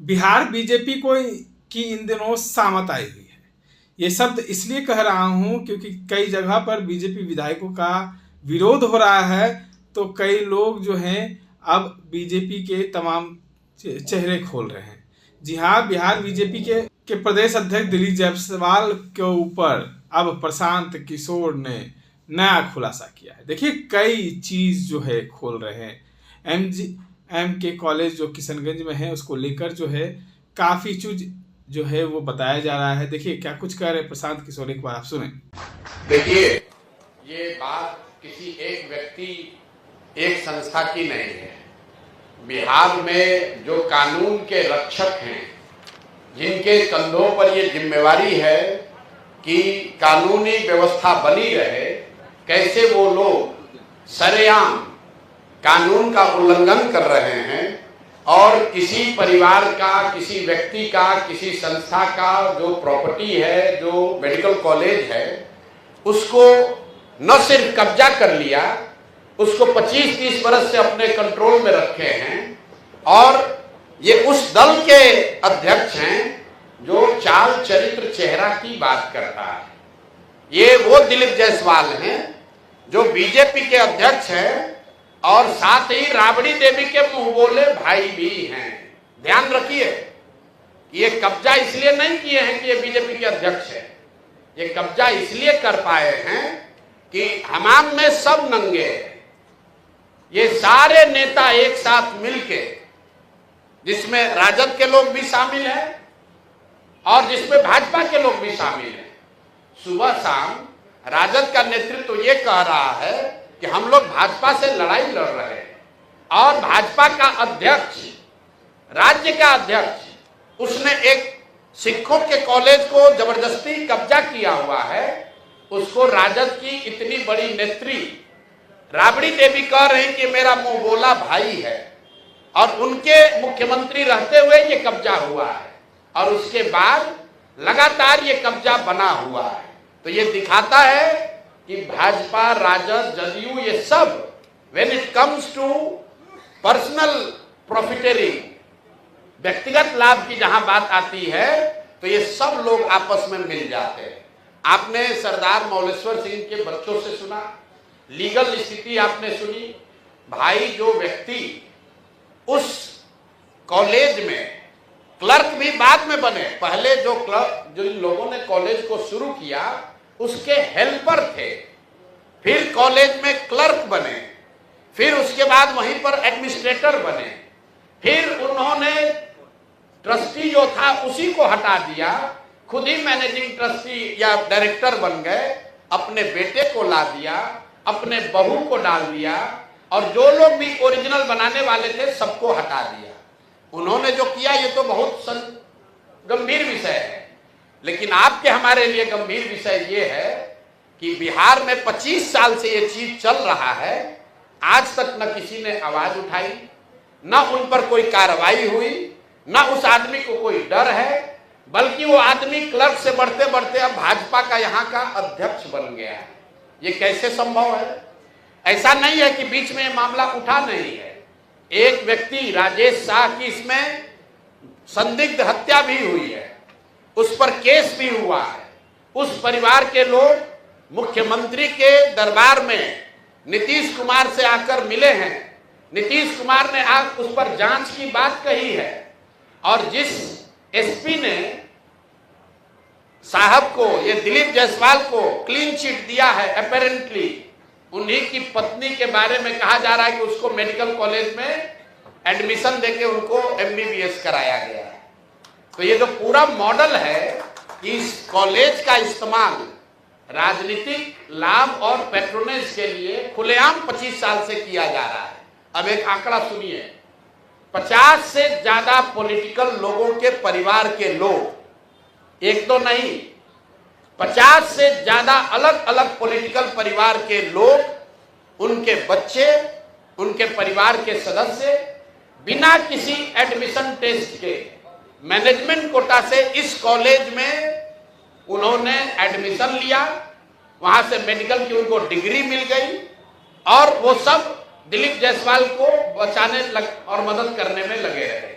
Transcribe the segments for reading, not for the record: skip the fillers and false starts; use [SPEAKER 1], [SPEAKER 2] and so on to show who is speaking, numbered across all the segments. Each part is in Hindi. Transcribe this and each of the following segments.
[SPEAKER 1] बिहार बीजेपी को की इन दिनों सामत आई हुई है। ये शब्द इसलिए कह रहा हूँ क्योंकि कई जगह पर बीजेपी विधायकों का विरोध हो रहा है, तो कई लोग जो हैं अब बीजेपी के तमाम चेहरे खोल रहे हैं। जी हाँ, बिहार बीजेपी के प्रदेश अध्यक्ष दिलीप जायसवाल के ऊपर अब प्रशांत किशोर ने नया खुलासा किया है। देखिए, कई चीज जो है खोल रहे हैं। एम के कॉलेज जो किशनगंज में है, उसको लेकर जो है काफी चीज जो है वो बताया जा रहा है। देखिए क्या कुछ कह रहे हैं प्रशांत किशोर, एक बार आप सुने।
[SPEAKER 2] देखिए, ये बात किसी एक व्यक्ति एक संस्था की नहीं है। बिहार में जो कानून के रक्षक हैं, जिनके कंधों पर ये जिम्मेवारी है कि कानूनी व्यवस्था बनी रहे, कैसे वो लोग सरेआम कानून का उल्लंघन कर रहे हैं और किसी परिवार का, किसी व्यक्ति का, किसी संस्था का जो प्रॉपर्टी है, जो मेडिकल कॉलेज है, उसको न सिर्फ कब्जा कर लिया, उसको 25-30 वर्ष से अपने कंट्रोल में रखे हैं। और ये उस दल के अध्यक्ष हैं जो चाल चरित्र चेहरा की बात करता है। ये वो दिलीप जायसवाल हैं जो बीजेपी के अध्यक्ष हैं और साथ ही राबड़ी देवी के मुंह बोले भाई भी हैं। ध्यान रखिए कि ये कब्जा इसलिए नहीं किए हैं कि ये बीजेपी के अध्यक्ष है। ये कब्जा इसलिए कर पाए हैं कि हमाम में सब नंगे हैं। ये सारे नेता एक साथ मिलके, जिसमें राजद के लोग भी शामिल हैं और जिसमें भाजपा के लोग भी शामिल हैं, सुबह शाम राजद का नेतृत्व तो ये कह रहा है कि हम लोग भाजपा से लड़ाई लड़ रहे हैं, और भाजपा का अध्यक्ष, राज्य का अध्यक्ष, उसने एक सिखों के कॉलेज को जबरदस्ती कब्जा किया हुआ है। उसको राजद की इतनी बड़ी नेत्री राबड़ी देवी कह रही कि मेरा मुंह बोला भाई है, और उनके मुख्यमंत्री रहते हुए ये कब्जा हुआ है, और उसके बाद लगातार ये कब्जा बना हुआ है। तो ये दिखाता है कि भाजपा, राजद, जदयू, ये सब when it comes to personal profiteering, व्यक्तिगत लाभ की जहां बात आती है, तो ये सब लोग आपस में मिल जाते हैं। आपने सरदार मौलेश्वर सिंह के बच्चों से सुना, लीगल स्थिति आपने सुनी। भाई, जो व्यक्ति उस कॉलेज में क्लर्क भी बाद में बने, पहले जो लोगों ने कॉलेज को शुरू किया उसके हेल्पर थे, फिर कॉलेज में क्लर्क बने, फिर उसके बाद वहीं पर एडमिनिस्ट्रेटर बने, फिर उन्होंने ट्रस्टी जो था उसी को हटा दिया, खुद ही मैनेजिंग ट्रस्टी या डायरेक्टर बन गए, अपने बेटे को ला दिया, अपने बहू को डाल दिया, और जो लोग भी ओरिजिनल बनाने वाले थे सबको हटा दिया। उन्होंने जो किया ये तो बहुत गंभीर विषय है, लेकिन आपके हमारे लिए गंभीर विषय ये है कि बिहार में 25 साल से ये चीज चल रहा है, आज तक न किसी ने आवाज उठाई, न उन पर कोई कार्रवाई हुई, न उस आदमी को कोई डर है, बल्कि वो आदमी क्लर्क से बढ़ते बढ़ते अब भाजपा का यहाँ का अध्यक्ष बन गया है। ये कैसे संभव है? ऐसा नहीं है कि बीच में मामला उठा नहीं है। एक व्यक्ति राजेश शाह की इसमें संदिग्ध हत्या भी हुई है, उस पर केस भी हुआ है। उस परिवार के लोग मुख्यमंत्री के दरबार में नीतीश कुमार से आकर मिले हैं। नीतीश कुमार ने आज उस पर जांच की बात कही है, और जिस एसपी ने साहब को, ये दिलीप जायसवाल को क्लीन चिट दिया है, अपेरेंटली उन्हीं की पत्नी के बारे में कहा जा रहा है कि उसको मेडिकल कॉलेज में एडमिशन देके उनको MBBS कराया गया है। तो ये जो पूरा मॉडल है कि इस कॉलेज का इस्तेमाल राजनीतिक लाभ और पैट्रोनेज के लिए खुलेआम 25 साल से किया जा रहा है। अब एक आंकड़ा सुनिए, 50 से ज्यादा पॉलिटिकल लोगों के परिवार के लोग, एक तो नहीं, 50 से ज्यादा अलग अलग पॉलिटिकल परिवार के लोग, उनके बच्चे, उनके परिवार के सदस्य बिना किसी एडमिशन टेस्ट के मैनेजमेंट कोटा से इस कॉलेज में उन्होंने एडमिशन लिया, वहां से मेडिकल की उनको डिग्री मिल गई, और वो सब दिलीप जायसवाल को बचाने और मदद करने में लगे रहे।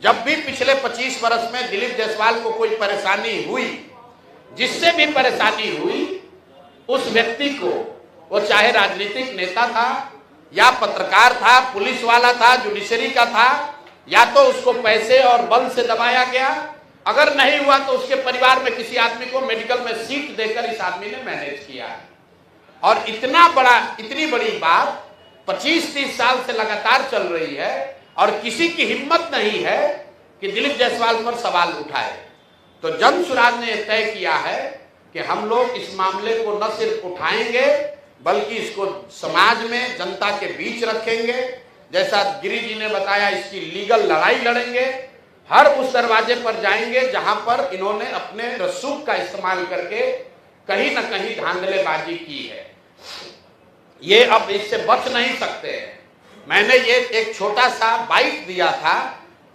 [SPEAKER 2] जब भी पिछले 25 वर्ष में दिलीप जायसवाल को कोई परेशानी हुई, जिससे भी परेशानी हुई, उस व्यक्ति को, वो चाहे राजनीतिक नेता था या पत्रकार था, पुलिस वाला था, जुडिशरी का था, या तो उसको पैसे और बल से दबाया गया, अगर नहीं हुआ तो उसके परिवार में किसी आदमी को मेडिकल में सीट देकर इस आदमी ने मैनेज किया है। और इतनी बड़ी बात 25-30 साल से लगातार चल रही है और किसी की हिम्मत नहीं है कि दिलीप जायसवाल पर सवाल उठाए। तो जन सुराज ने तय किया है कि हम लोग इस मामले को न सिर्फ उठाएंगे बल्कि इसको समाज में, जनता के बीच रखेंगे। जैसा गिरी जी ने बताया, इसकी लीगल लड़ाई लड़ेंगे, हर उस दरवाजे पर जाएंगे जहां पर इन्होंने अपने रसूख का इस्तेमाल करके कहीं ना कहीं धांधलेबाजी की है। ये अब इससे बच नहीं सकते हैं। मैंने ये एक छोटा सा बाइट दिया था,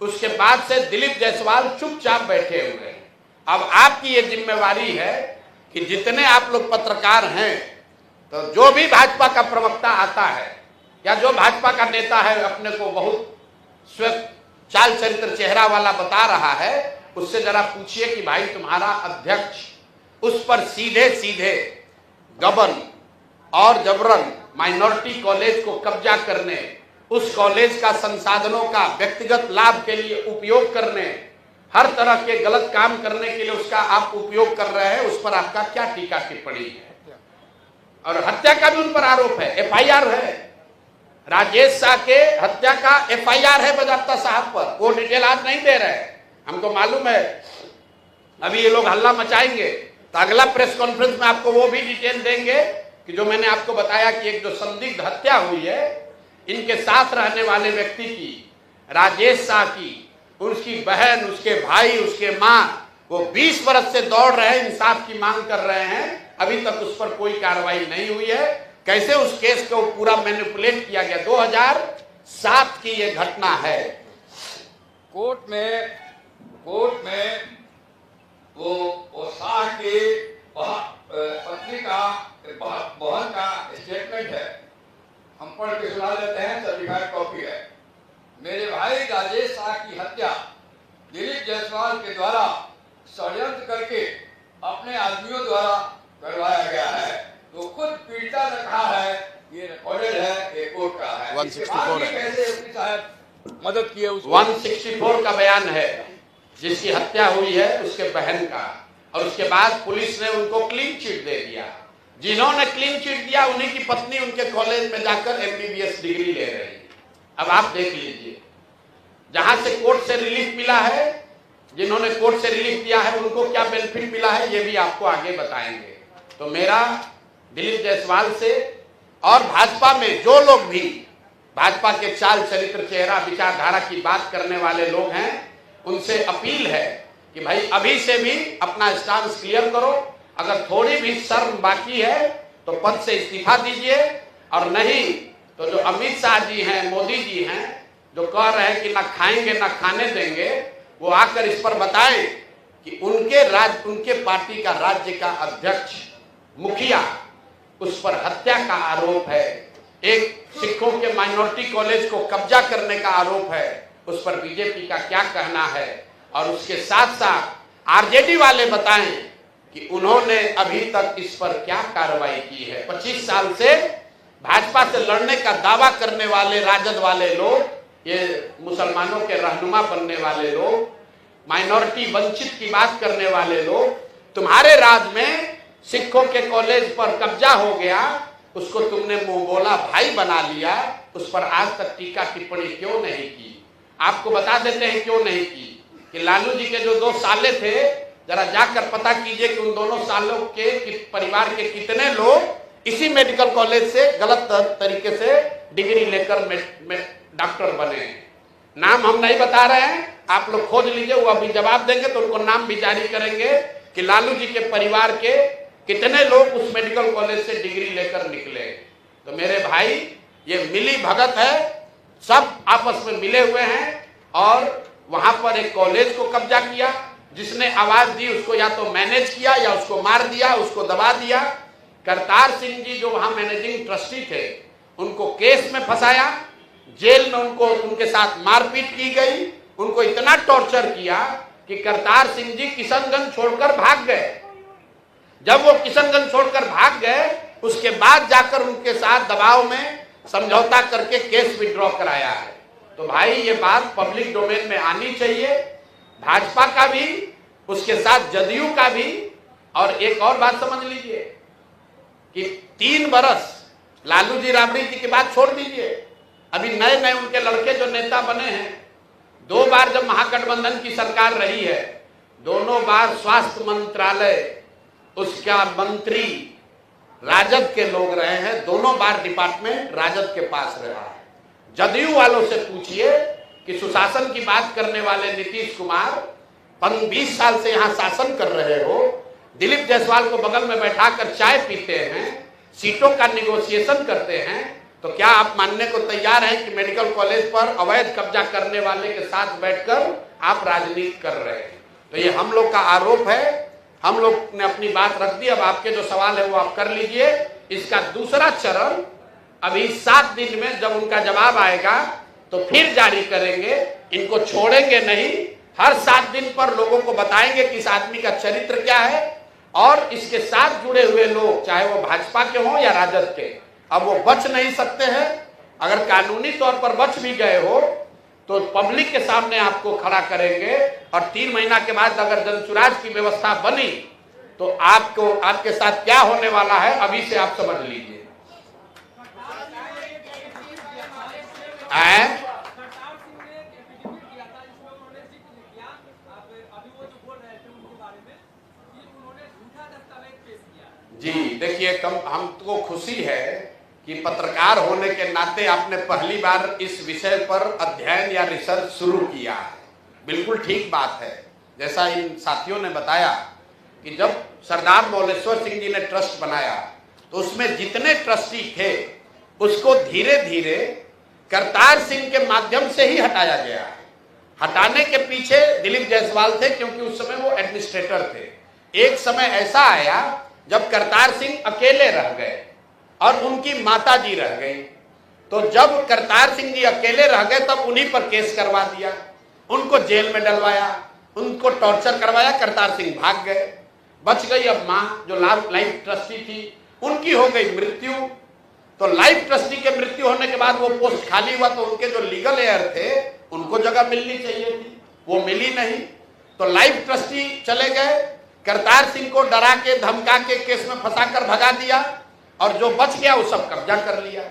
[SPEAKER 2] उसके बाद से दिलीप जायसवाल चुपचाप बैठे हुए हैं। अब आपकी ये जिम्मेवारी है कि जितने आप लोग पत्रकार हैं, तो जो भी भाजपा का प्रवक्ता आता है या जो भाजपा का नेता है अपने को बहुत चाल चरित्र चेहरा वाला बता रहा है, उससे जरा पूछिए कि भाई तुम्हारा अध्यक्ष उस पर सीधे सीधे गबन और जबरन माइनॉरिटी कॉलेज को कब्जा करने, उस कॉलेज का संसाधनों का व्यक्तिगत लाभ के लिए उपयोग करने, हर तरह के गलत काम करने के लिए उसका आप उपयोग कर रहे हैं, उस पर आपका क्या टीका टिप्पणी है? और हत्या का भी उन पर आरोप है, एफआईआर है, राजेश शाह के हत्या का एफआईआर है बजाप्ता साहब पर। वो डिटेल आज नहीं दे रहे, हमको मालूम है अभी ये लोग हल्ला मचाएंगे, तो अगला प्रेस कॉन्फ्रेंस में आपको वो भी डिटेल देंगे कि जो मैंने आपको बताया कि एक जो संदिग्ध हत्या हुई है, इनके साथ रहने वाले व्यक्ति की, राजेश शाह की, उसकी बहन, उसके भाई, उसके माँ, वो 20 वर्ष से दौड़ रहे हैं, इंसाफ की मांग कर रहे हैं, अभी तक उस पर कोई कार्रवाई नहीं हुई है। कैसे उस केस को पूरा मैनिपुलेट किया गया, 2007 की ये घटना है।
[SPEAKER 3] कोर्ट में वो शाह के पत्नी का बहन का स्टेटमेंट है, हम पढ़ के सुना देते हैं, सर्टिफाइड कॉपी है। मेरे भाई राजेश शाह की हत्या दिलीप जायसवाल के द्वारा षड्यंत्र करके अपने आदमियों द्वारा करवाया गया है। तो खुद पीड़िता ने कहा है, ये रिकॉर्डेड है, ये कोर्ट का है।
[SPEAKER 2] 164 है,
[SPEAKER 3] कैसे साहब मदद किए उसको?
[SPEAKER 2] 164 का बयान है, जिसकी हत्या हुई है उसके बहन का, और उसके बाद पुलिस ने उनको क्लीन चिट दे दिया। जिन्होंने क्लीन चिट दिया उन्हीं की पत्नी उनके कॉलेज में जाकर एमबीबीएस डिग्री ले रही है। अब आप देख लीजिए, जहां से कोर्ट से रिलीफ मिला है, जिन्होंने कोर्ट से रिलीफ दिया है उनको क्या बेनिफिट मिला है, ये भी आपको आगे बताएंगे। तो मेरा दिलीप जायसवाल से और भाजपा में जो लोग भी भाजपा के चाल चरित्र चेहरा विचारधारा की बात करने वाले लोग हैं, उनसे अपील है कि भाई अभी से भी अपना स्टांस क्लियर करो। अगर थोड़ी भी शर्म बाकी है तो पद से इस्तीफा दीजिए, और नहीं तो जो अमित शाह जी हैं, मोदी जी हैं, जो कह रहे हैं कि ना खाएंगे ना खाने देंगे, वो आकर इस पर बताएं कि उनके पार्टी का राज्य का अध्यक्ष, मुखिया, उस पर हत्या का आरोप है, एक सिखों के माइनॉरिटी कॉलेज को कब्जा करने का आरोप है, उस पर बीजेपी का क्या कहना है, और उसके साथ साथ आरजेडी वाले बताएं कि उन्होंने अभी तक इस पर क्या कार्रवाई की है। 25 साल से भाजपा से लड़ने का दावा करने वाले राजद वाले लोग, ये मुसलमानों के रहनुमा बनने वाले लोग, माइनॉरिटी वंचित की बात करने वाले लोग, तुम्हारे राज में सिखों के कॉलेज पर कब्जा हो गया, उसको तुमने मुंह बोला भाई बना लिया, उस पर आज तक टीका टिप्पणी क्यों नहीं की? आपको बता देते हैं क्यों नहीं की, कि लालू जी के जो 2 साले थे, जरा जाकर पता कीजिए कि उन दोनों सालों के परिवार के कितने लोग इसी मेडिकल कॉलेज से गलत तरीके से डिग्री लेकर डॉक्टर बने। नाम हम नहीं बता रहे हैं, आप लोग खोज लीजिए, वो अभी जवाब देंगे तो उनको नाम भी जारी करेंगे कि लालू जी के परिवार के कितने लोग उस मेडिकल कॉलेज से डिग्री लेकर निकले। तो मेरे भाई, ये मिली भगत है, सब आपस में मिले हुए हैं, और वहां पर एक कॉलेज को कब्जा किया, जिसने आवाज दी उसको या तो मैनेज किया या उसको मार दिया, उसको दबा दिया। करतार सिंह जी जो वहां मैनेजिंग ट्रस्टी थे, उनको केस में फंसाया, जेल में उनके साथ मारपीट की गई, उनको इतना टॉर्चर किया कि करतार सिंह जी किशनगंज छोड़कर भाग गए। जब वो किशनगंज छोड़कर भाग गए, उसके बाद जाकर उनके साथ दबाव में समझौता करके केस विड्रॉ कराया है। तो भाई ये बात पब्लिक डोमेन में आनी चाहिए, भाजपा का भी, उसके साथ जदयू का भी। और एक और बात समझ लीजिए कि 3 बरस लालू जी राबड़ी जी की बात छोड़ दीजिए, अभी नए नए उनके लड़के जो नेता बने हैं, 2 बार जब महागठबंधन की सरकार रही है, दोनों बार स्वास्थ्य मंत्रालय उसका मंत्री राजद के लोग रहे हैं, दोनों बार डिपार्टमेंट राजद के पास रहा है। जदयू वालों से पूछिए कि सुशासन की बात करने वाले नीतीश कुमार 20 साल से यहां शासन कर रहे हो, दिलीप जायसवाल को बगल में बैठाकर चाय पीते हैं, सीटों का निगोशिएशन करते हैं, तो क्या आप मानने को तैयार हैं कि मेडिकल कॉलेज पर अवैध कब्जा करने वाले के साथ बैठकर आप राजनीति कर रहे हैं? तो ये हम लोग का आरोप है, हम लोग ने अपनी बात रख दी। अब आपके जो सवाल है वो आप कर लीजिए। इसका दूसरा चरण अभी 7 दिन में जब उनका जवाब आएगा तो फिर जारी करेंगे। इनको छोड़ेंगे नहीं, हर 7 दिन पर लोगों को बताएंगे कि इस आदमी का चरित्र क्या है, और इसके साथ जुड़े हुए लोग चाहे वो भाजपा के हों या राजद के, अब वो बच नहीं सकते हैं। अगर कानूनी तौर पर बच भी गए हो तो पब्लिक के सामने आपको खड़ा करेंगे, और 3 महीना के बाद अगर जनसुराज की व्यवस्था बनी तो आपको, आपके साथ क्या होने वाला है अभी से आप समझ लीजिए। जी देखिए, हमको खुशी है कि पत्रकार होने के नाते आपने पहली बार इस विषय पर अध्ययन या रिसर्च शुरू किया है। बिल्कुल ठीक बात है। जैसा इन साथियों ने बताया कि जब सरदार मौलेश्वर सिंह जी ने ट्रस्ट बनाया तो उसमें जितने ट्रस्टी थे उसको धीरे धीरे करतार सिंह के माध्यम से ही हटाया गया। हटाने के पीछे दिलीप जायसवाल थे, क्योंकि उस समय वो एडमिनिस्ट्रेटर थे। एक समय ऐसा आया जब करतार सिंह अकेले रह गए और उनकी माता जी रह गई। तो जब करतार सिंह जी अकेले रह गए तब उन्हीं पर केस करवा दिया, उनको जेल में डलवाया, उनको टॉर्चर करवाया। करतार सिंह भाग गए, बच गई अब माँ जो लाइफ ट्रस्टी थी, उनकी हो गई मृत्यु। तो लाइफ ट्रस्टी के मृत्यु होने के बाद वो पोस्ट खाली हुआ, तो उनके जो लीगल एयर थे उनको जगह मिलनी चाहिए थी, वो मिली नहीं। तो लाइफ ट्रस्टी चले गए, करतार सिंह को डरा के धमका के केस में फंसाकर भगा दिया, और जो बच गया वो सब कब्जा कर लिया।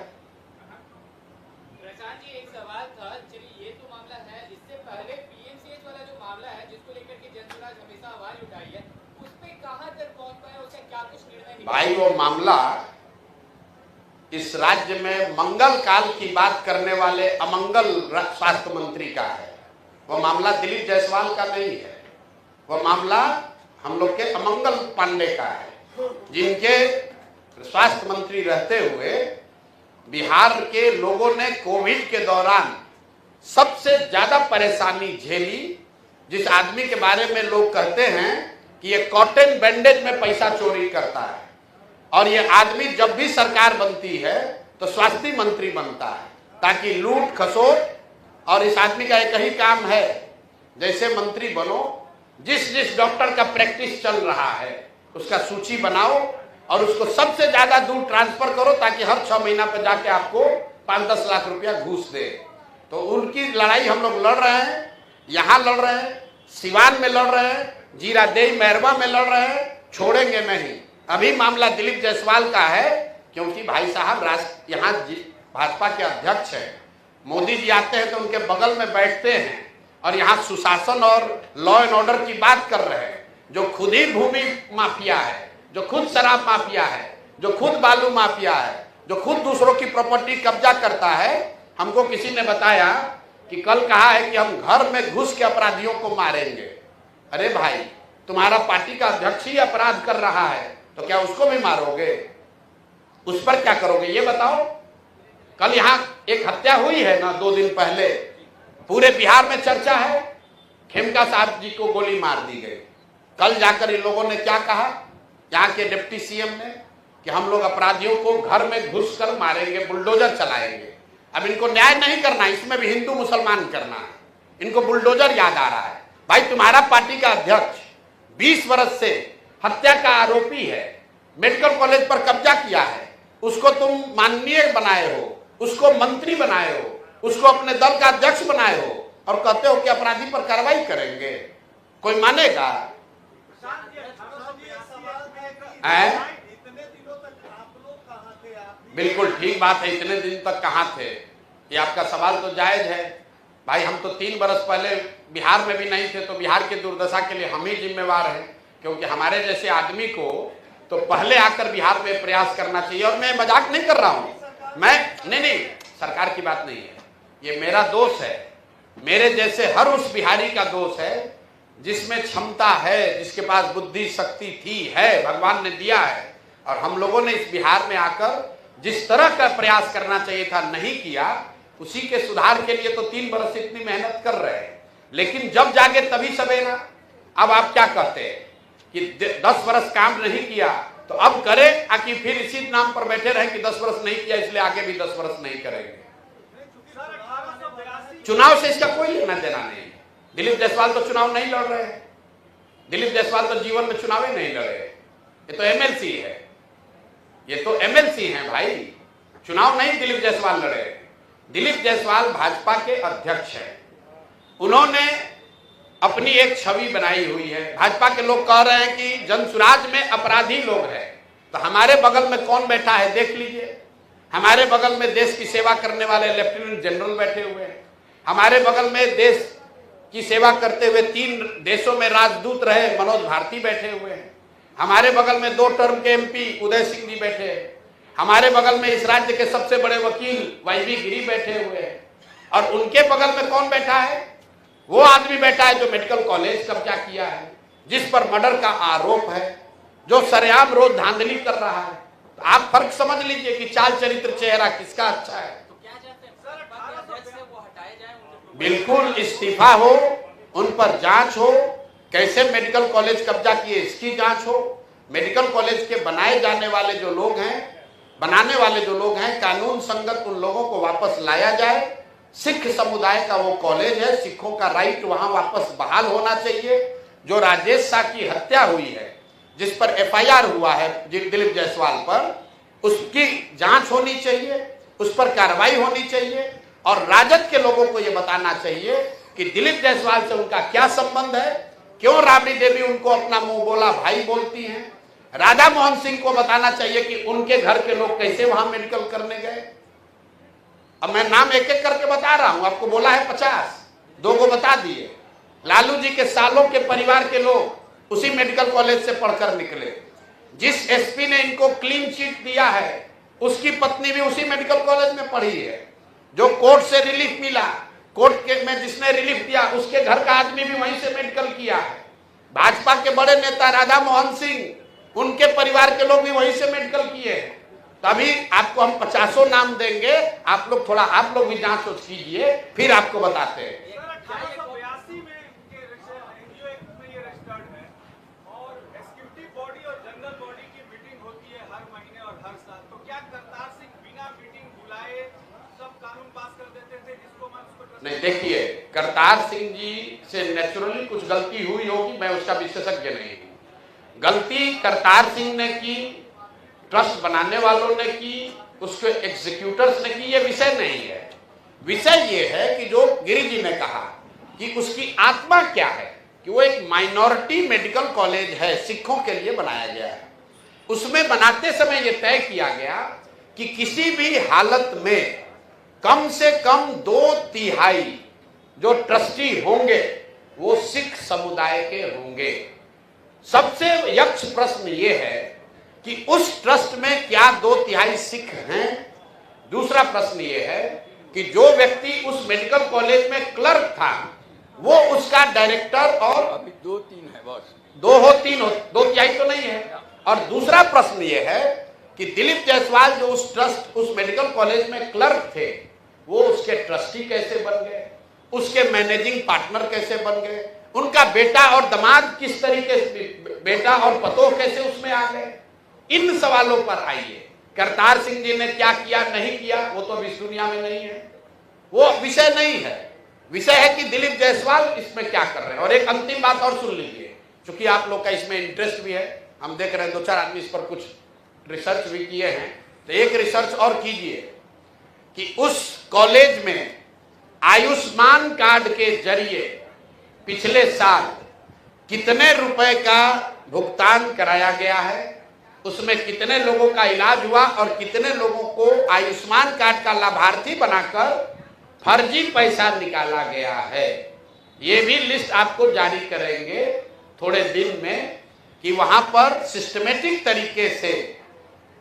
[SPEAKER 4] प्रशांत जी, एक सवाल था। चलिए, ये तो मामला है, इससे पहले पीएमसीएच वाला जो मामला है जिसको लेकर के जनसुराज हमेशा आवाज उठाई है, उस पे कहां तक पहुंच पाया, उसका क्या कुछ निर्णय निकला?
[SPEAKER 2] भाई वो मामला इस राज्य में मंगल काल की बात करने वाले अमंगल स्वास्थ्य मंत्री का है। वो मामला दिलीप जायसवाल का नहीं है, वो मामला हम लोग के अमंगल पांडे का है, जिनके स्वास्थ्य मंत्री रहते हुए बिहार के लोगों ने कोविड के दौरान सबसे ज्यादा परेशानी झेली। जिस आदमी के बारे में लोग कहते हैं कि ये कॉटन बैंडेज में पैसा चोरी करता है, और ये आदमी जब भी सरकार बनती है तो स्वास्थ्य मंत्री बनता है, ताकि लूट खसोट। और इस आदमी का एक ही काम है, जैसे मंत्री बनो, जिस जिस डॉक्टर का प्रैक्टिस चल रहा है उसका सूची बनाओ और उसको सबसे ज्यादा दूर ट्रांसफर करो, ताकि हर 6 महीना पर जाके आपको 5-10 लाख रुपया घूस दे। तो उनकी लड़ाई हम लोग लड़ रहे हैं, यहाँ लड़ रहे हैं, सिवान में लड़ रहे हैं, जीरादेई मैरवा में लड़ रहे हैं, छोड़ेंगे नहीं। अभी मामला दिलीप जायसवाल का है, क्योंकि भाई साहब यहाँ भाजपा के अध्यक्ष हैं। मोदी जी आते हैं तो उनके बगल में बैठते हैं, और यहाँ सुशासन और लॉ एंड ऑर्डर की बात कर रहे हैं। जो खुद ही भूमि माफिया है, जो खुद शराब माफिया है, जो खुद बालू माफिया है, जो खुद दूसरों की प्रॉपर्टी कब्जा करता है। हमको किसी ने बताया कि कल कहा है कि हम घर में घुस के अपराधियों को मारेंगे। अरे भाई, तुम्हारा पार्टी का अध्यक्ष ही अपराध कर रहा है तो क्या उसको भी मारोगे? उस पर क्या करोगे ये बताओ। कल यहाँ एक हत्या हुई है ना 2 दिन पहले, पूरे बिहार में चर्चा है, खेमका साहब जी को गोली मार दी गई। कल जाकर इन लोगों ने क्या कहा, यहाँ के डिप्टी सीएम ने, कि हम लोग अपराधियों को घर में घुसकर मारेंगे, बुलडोजर चलाएंगे। अब इनको न्याय नहीं करना, इसमें भी हिंदू मुसलमान करना है। इनको बुलडोजर याद आ रहा है। भाई तुम्हारा पार्टी का अध्यक्ष 20 वर्ष से हत्या का आरोपी है, मेडिकल कॉलेज पर कब्जा किया है, उसको तुम माननीय बनाए हो, उसको मंत्री बनाए हो, उसको अपने दल का अध्यक्ष बनाए हो और कहते हो कि अपराधी पर कार्रवाई करेंगे। कोई मानेगा? बिल्कुल ठीक बात है, इतने दिन तक कहाँ थे? ये आपका सवाल तो जायज है। भाई हम तो 3 वर्ष पहले बिहार में भी नहीं थे, तो बिहार की दुर्दशा के लिए हम ही जिम्मेवार हैं, क्योंकि हमारे जैसे आदमी को तो पहले आकर बिहार में प्रयास करना चाहिए। और मैं मजाक नहीं कर रहा हूँ, मैं नहीं, सरकार की बात नहीं है, ये मेरा दोष है, मेरे जैसे हर उस बिहारी का दोष है जिसमें क्षमता है, जिसके पास बुद्धि शक्ति थी, है, भगवान ने दिया है। और हम लोगों ने इस बिहार में आकर जिस तरह का प्रयास करना चाहिए था नहीं किया, उसी के सुधार के लिए तो 3 वर्ष से इतनी मेहनत कर रहे हैं। लेकिन जब जागे तभी सवेरा। अब आप क्या कहते हैं कि 10 वर्ष काम नहीं किया तो अब करें, आकि फिर इसी नाम पर बैठे रहे कि 10 वर्ष नहीं किया इसलिए आगे भी 10 वर्ष नहीं करेंगे? चुनाव से इसका कोई लेना देना नहीं। दिलीप जायसवाल तो चुनाव नहीं लड़ रहे हैं, दिलीप जायसवाल तो जीवन में चुनाव ही नहीं लड़े। ये तो एमएलसी है, ये तो एमएलसी हैं भाई, चुनाव नहीं दिलीप जायसवाल लड़े। दिलीप जायसवाल भाजपा के अध्यक्ष हैं, उन्होंने अपनी एक छवि बनाई हुई है। भाजपा के लोग कह रहे हैं कि जनसुराज में अपराधी लोग हैं, तो हमारे बगल में कौन बैठा है देख लीजिए। हमारे बगल में देश की सेवा करने वाले लेफ्टिनेंट जनरल बैठे हुए हैं, हमारे बगल में देश की सेवा करते हुए 3 देशों में राजदूत रहे मनोज भारती बैठे हुए हैं, हमारे बगल में 2 टर्म के एमपी उदय सिंह जी बैठे हैं, हमारे बगल में इस राज्य के सबसे बड़े वकील वाईवी गिरी बैठे हुए हैं, और उनके बगल में कौन बैठा है? वो आदमी बैठा है जो मेडिकल कॉलेज कब्जा किया है, जिस पर मर्डर का आरोप है, जो सरेआम रोज धांधली कर रहा है। तो आप फर्क समझ लीजिए कि चाल चरित्र चेहरा किसका अच्छा है। बिल्कुल इस्तीफा हो, उन पर जांच हो, कैसे मेडिकल कॉलेज कब्जा किए इसकी जांच हो, मेडिकल कॉलेज के बनाए जाने वाले जो लोग हैं, बनाने वाले जो लोग हैं, कानून संगत उन लोगों को वापस लाया जाए। सिख समुदाय का वो कॉलेज है, सिखों का राइट वहां वापस बहाल होना चाहिए। जो राजेश शाह की हत्या हुई है, जिस पर एफआईआर हुआ है दिलीप जायसवाल पर, उसकी जांच होनी चाहिए, उस पर कार्रवाई होनी चाहिए। और राजद के लोगों को यह बताना चाहिए कि दिलीप जायसवाल से उनका क्या संबंध है, क्यों राबड़ी देवी उनको अपना मुंह बोला भाई बोलती हैं। राधा मोहन सिंह को बताना चाहिए कि उनके घर के लोग कैसे वहां मेडिकल करने गए। अब मैं नाम एक एक करके बता रहा हूं, आपको बोला है 50, 2 को बता दिए। लालू जी के सालों के परिवार के लोग उसी मेडिकल कॉलेज से पढ़कर निकले। जिस एसपी ने इनको क्लीन चिट दिया है, उसकी पत्नी भी उसी मेडिकल कॉलेज में पढ़ी है। जो कोर्ट से रिलीफ मिला, कोर्ट के में जिसने रिलीफ दिया, उसके घर का आदमी भी वहीं से मेडिकल किया है। भाजपा के बड़े नेता राधा मोहन सिंह, उनके परिवार के लोग भी वहीं से मेडिकल किए हैं। तभी आपको हम 50 नाम देंगे, आप लोग थोड़ा आप लोग भी जांच कीजिए, फिर आपको बताते हैं। नहीं, देखिए, करतार सिंह जी से नेचुरली कुछ गलती हुई होगी, मैं उसका विशेषज्ञ नहीं हूं। गलती करतार सिंह ने की, ट्रस्ट बनाने वालों ने की, उसके एग्जीक्यूटर्स ने की, ये विषय नहीं है। विषय ये है कि जो गिरी जी ने कहा कि उसकी आत्मा क्या है, कि वो एक माइनॉरिटी मेडिकल कॉलेज है, सिखों के लिए बनाया गया है। उसमें बनाते समय ये तय किया गया कि किसी भी हालत में कम से कम 2/3 जो ट्रस्टी होंगे वो सिख समुदाय के होंगे। सबसे यक्ष प्रश्न ये है कि उस ट्रस्ट में क्या 2/3 सिख हैं। दूसरा प्रश्न ये है कि जो व्यक्ति उस मेडिकल कॉलेज में क्लर्क था, वो उसका डायरेक्टर, और
[SPEAKER 3] अभी 2-3 है बस,
[SPEAKER 2] 2 हो 3 हो, 2/3 तो नहीं है। और दूसरा प्रश्न ये है कि दिलीप जायसवाल जो उस मेडिकल कॉलेज में क्लर्क थे, वो उसके ट्रस्टी कैसे बन गए, उसके मैनेजिंग पार्टनर कैसे बन गए, उनका बेटा और दामाद किस तरीके से, बेटा और पतोह कैसे उसमें आ गए। इन सवालों पर आइए। करतार सिंह जी ने क्या किया नहीं किया, वो तो अभी इस दुनिया में नहीं है, वो विषय नहीं है। विषय है कि दिलीप जायसवाल इसमें क्या कर रहे हैं। और एक अंतिम बात और सुन लीजिए, क्योंकि आप लोग का इसमें इंटरेस्ट भी है, हम देख रहे हैं 2-4 आदमी इस पर कुछ रिसर्च भी किए हैं, तो एक रिसर्च और कीजिए कि उस कॉलेज में आयुष्मान कार्ड के जरिए पिछले साल कितने रुपए का भुगतान कराया गया है, उसमें कितने लोगों का इलाज हुआ और कितने लोगों को आयुष्मान कार्ड का लाभार्थी बनाकर फर्जी पैसा निकाला गया है। ये भी लिस्ट आपको जारी करेंगे थोड़े दिन में कि वहां पर सिस्टमेटिक तरीके से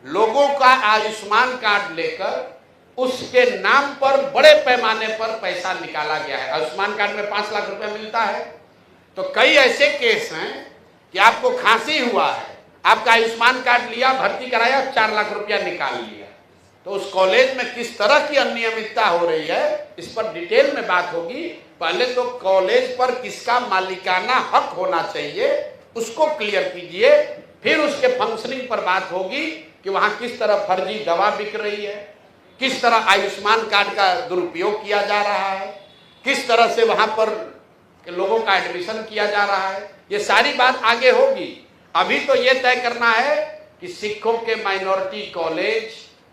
[SPEAKER 2] लोगों का आयुष्मान कार्ड लेकर उसके नाम पर बड़े पैमाने पर पैसा निकाला गया है। आयुष्मान कार्ड में 5 लाख रुपए मिलता है, तो कई ऐसे केस हैं कि आपको खांसी हुआ है, आपका आयुष्मान कार्ड लिया, भर्ती कराया, 4 लाख रुपया निकाल लिया। तो उस कॉलेज में किस तरह की अनियमितता हो रही है, इस पर डिटेल में बात होगी। पहले तो कॉलेज पर किसका मालिकाना हक होना चाहिए उसको क्लियर कीजिए, फिर उसके फंक्शनिंग पर बात होगी कि वहां किस तरह फर्जी दवा बिक रही है, किस तरह आयुष्मान कार्ड का दुरुपयोग किया जा रहा है, किस तरह से वहां पर लोगों का एडमिशन किया जा रहा है। ये सारी बात आगे होगी। अभी तो ये तय करना है कि सिखों के माइनॉरिटी कॉलेज,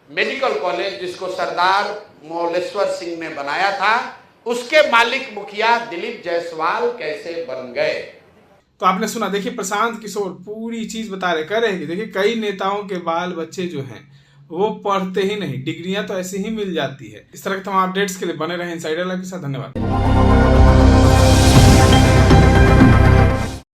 [SPEAKER 2] मेडिकल कॉलेज जिसको सरदार मौलेश्वर सिंह ने बनाया था, उसके मालिक मुखिया दिलीप जायसवाल कैसे बन गए।
[SPEAKER 1] तो आपने सुना, देखिए प्रशांत किशोर पूरी चीज बता रहे, कह रहे हैं कि देखिए कई नेताओं के बाल बच्चे जो हैं वो पढ़ते ही नहीं, डिग्रियां तो ऐसे ही मिल जाती है। इस तरह के तमाम अपडेट्स के लिए बने रहे इनसाइडर लाइव के साथ। धन्यवाद।